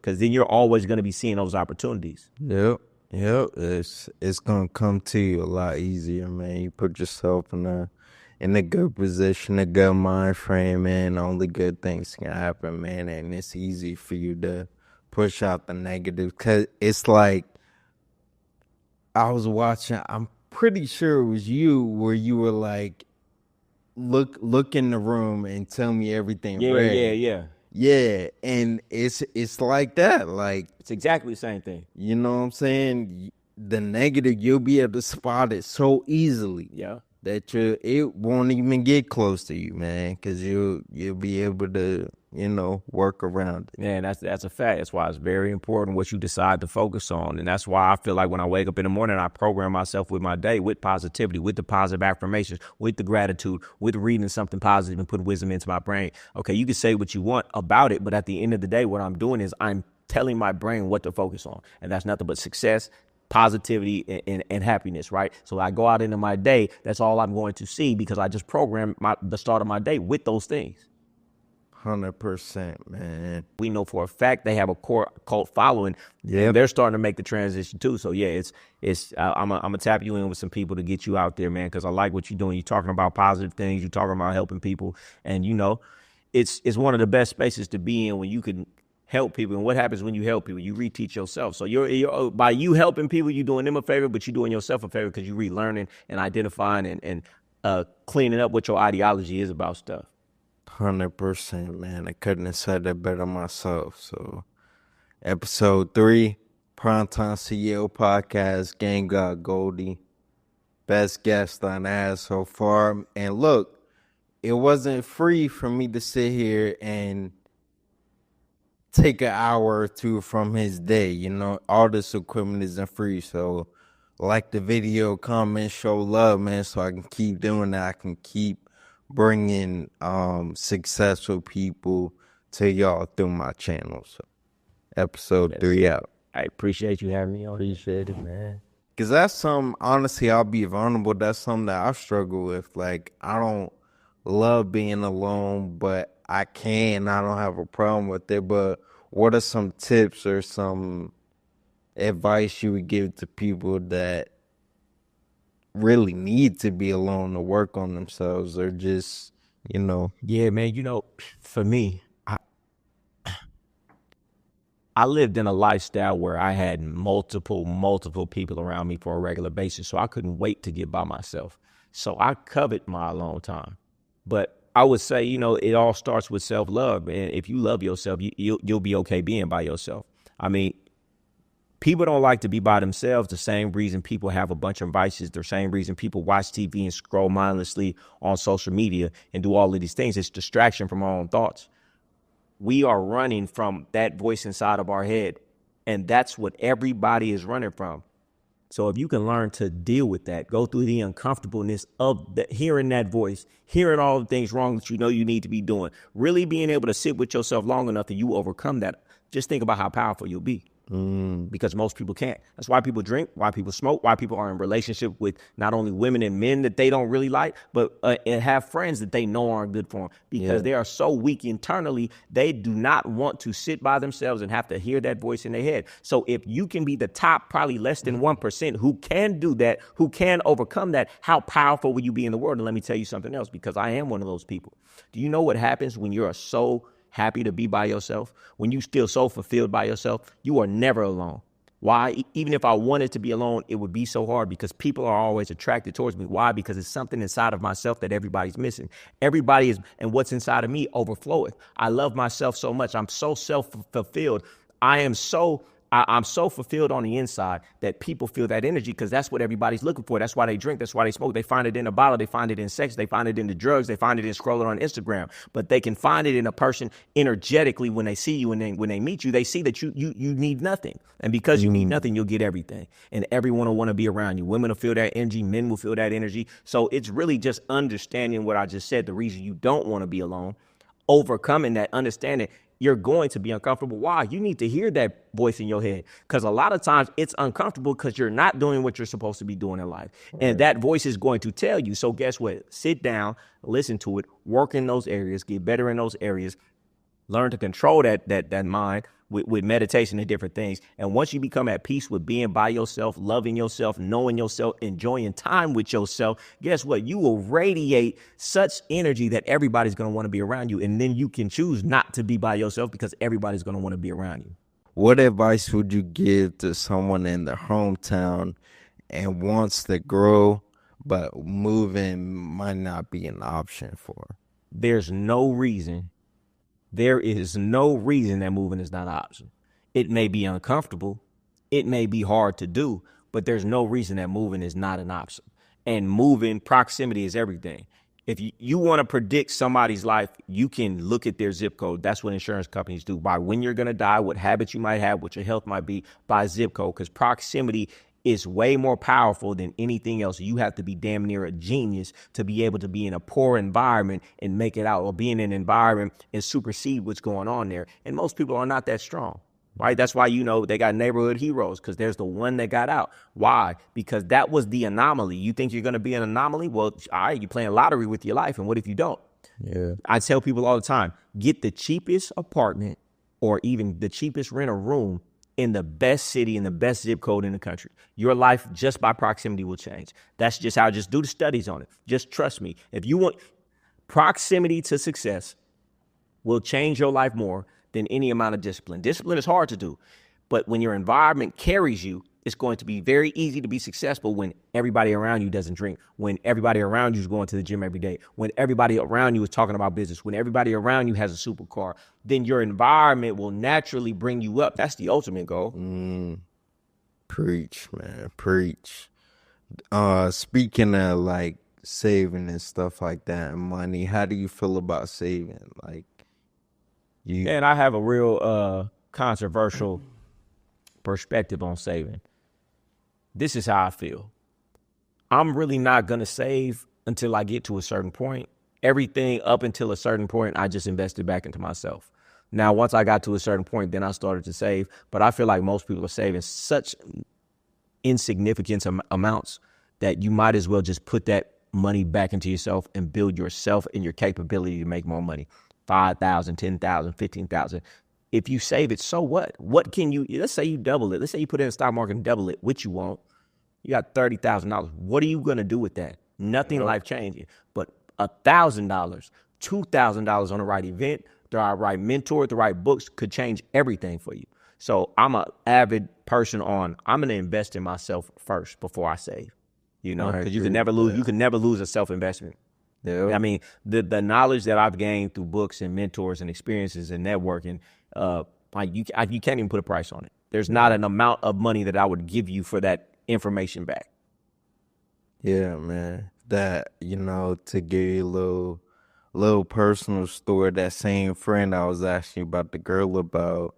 because then you're always going to be seeing those opportunities. Yep. Yep. It's gonna come to you a lot easier, man. You put yourself in a good position, a good mind frame, man. Only good things can happen, man. And it's easy for you to push out the negative. Cause it's like I was watching, I'm pretty sure it was you where you were like, look in the room and tell me everything Yeah. Yeah, and it's like that. Like, It's exactly the same thing. you know what I'm saying? The negative, you'll be able to spot it so easily. Yeah. That it won't even get close to you, man, because you'll be able to, work around it. Man, that's a fact. That's why it's very important what you decide to focus on. And that's why I feel like when I wake up in the morning, I program myself with my day, with positivity, with the positive affirmations, with the gratitude, with reading something positive and putting wisdom into my brain. Okay, you can say what you want about it, but at the end of the day, what I'm doing is I'm telling my brain what to focus on. And that's nothing but success, positivity, and happiness, right? So I go out into my day, that's all I'm going to see because I just programmed the start of my day with those things. 100%, man. We know for a fact they have a core cult following. Yeah, They're starting to make the transition too. So yeah, I'm gonna tap you in with some people to get you out there, man, because I like what you're doing. You're talking about positive things. You're talking about helping people, and it's one of the best spaces to be in when you can help people. And what happens when you help people? You reteach yourself. So you're by you helping people, you're doing them a favor, but you're doing yourself a favor because you're relearning and identifying and cleaning up what your ideology is about stuff. 100%, man. I couldn't have said that better myself. So, episode 3, Primetime CEO Podcast, Game God Goldie. Best guest on ass so far. And look, it wasn't free for me to sit here and take an hour or two from his day. All this equipment isn't free. So, like the video, comment, show love, man, so I can keep doing that. I can keep bringing successful people to y'all through my channel. So, episode 3 out. I appreciate you having me on. Appreciate it, man. Because that's something, honestly, I'll be vulnerable. That's something that I struggle with. Like, I don't love being alone, but I don't have a problem with it. But what are some tips or some advice you would give to people that really need to be alone to work on themselves, or just, Yeah, man, for me, I lived in a lifestyle where I had multiple people around me for a regular basis, so I couldn't wait to get by myself. So I covet my alone time. But I would say, it all starts with self-love. And if you love yourself, you'll be okay being by yourself. I mean, people don't like to be by themselves. The same reason people have a bunch of vices, the same reason people watch TV and scroll mindlessly on social media and do all of these things. It's distraction from our own thoughts. We are running from that voice inside of our head, and that's what everybody is running from. So if you can learn to deal with that, go through the uncomfortableness of hearing that voice, hearing all the things wrong that you need to be doing, really being able to sit with yourself long enough that you overcome that, just think about how powerful you'll be. Because most people can't. That's why people drink, why people smoke, why people are in relationship with not only women and men that they don't really like, but and have friends that they know aren't good for them, because they are so weak internally. They do not want to sit by themselves and have to hear that voice in their head. So if you can be the top, probably less than 1% who can do that, who can overcome that, how powerful will you be in the world? And let me tell you something else, because I am one of those people. Do you know what happens when you're so happy to be by yourself? When you feel so fulfilled by yourself, you are never alone. Why? Even if I wanted to be alone, it would be so hard, because people are always attracted towards me. Why? Because it's something inside of myself that everybody's missing. Everybody is, and what's inside of me overfloweth. I love myself so much. I'm so self-fulfilled. I'm so fulfilled on the inside that people feel that energy, because that's what everybody's looking for. That's why they drink. That's why they smoke. They find it in a bottle. They find it in sex. They find it in the drugs. They find it in scrolling on Instagram. But they can find it in a person energetically when they see you and when they meet you. They see that you need nothing. And because you need nothing, you'll get everything. And everyone will want to be around you. Women will feel that energy. Men will feel that energy. So it's really just understanding what I just said, the reason you don't want to be alone, overcoming that, understanding you're going to be uncomfortable. Why? You need to hear that voice in your head, because a lot of times it's uncomfortable because you're not doing what you're supposed to be doing in life. And that voice is going to tell you. So guess what? Sit down, listen to it, work in those areas, get better in those areas, learn to control that mind, with meditation and different things. And once you become at peace with being by yourself, loving yourself, knowing yourself, enjoying time with yourself, guess what? You will radiate such energy that everybody's going to want to be around you. And then you can choose not to be by yourself because everybody's going to want to be around you. What advice would you give to someone in their hometown and wants to grow, but moving might not be an option for? There's no reason. There is no reason that moving is not an option. It may be uncomfortable. It may be hard to do, but there's no reason that moving is not an option. And moving, proximity is everything. If you want to predict somebody's life, you can look at their zip code. That's what insurance companies do. By when you're going to die, what habits you might have, what your health might be, by zip code, because proximity is way more powerful than anything else. You have to be damn near a genius to be able to be in a poor environment and make it out, or be in an environment and supersede what's going on there. And most people are not that strong, right? That's why, they got neighborhood heroes, because there's the one that got out. Why? Because that was the anomaly. You think you're going to be an anomaly? Well, all right, you're playing lottery with your life. And what if you don't? Yeah. I tell people all the time, get the cheapest apartment or even the cheapest rent a room in the best city, in the best zip code in the country. Your life just by proximity will change. That's just how, just do the studies on it. Just trust me. If you want, proximity to success will change your life more than any amount of discipline. Discipline is hard to do, but when your environment carries you, it's going to be very easy to be successful when everybody around you doesn't drink, when everybody around you is going to the gym every day, when everybody around you is talking about business, when everybody around you has a supercar. Then your environment will naturally bring you up. That's the ultimate goal. Preach, man, preach. Speaking of like saving and stuff like that and money, how do you feel about saving? Like, And I have a real controversial perspective on saving. This is how I feel. I'm really not going to save until I get to a certain point. Everything up until a certain point, I just invested back into myself. Now, once I got to a certain point, then I started to save. But I feel like most people are saving such insignificant amounts that you might as well just put that money back into yourself and build yourself and your capability to make more money. 5,000, 10,000, 15,000. If you save it, so what? What can you, let's say you double it. Let's say you put it in the stock market and double it, which you won't. You got $30,000. What are you going to do with that? Nothing life changing. But $1,000, $2,000 on the right event, the right mentor, the right books could change everything for you. So I'm an avid person on, I'm going to invest in myself first before I save, because you can never lose. You can never lose a self-investment. Yeah. I mean, the knowledge that I've gained through books and mentors and experiences and networking, like you can't even put a price on it. There's not an amount of money that I would give you for that information back. Yeah, man. That, to give you a little personal story, that same friend I was asking you about, the girl about,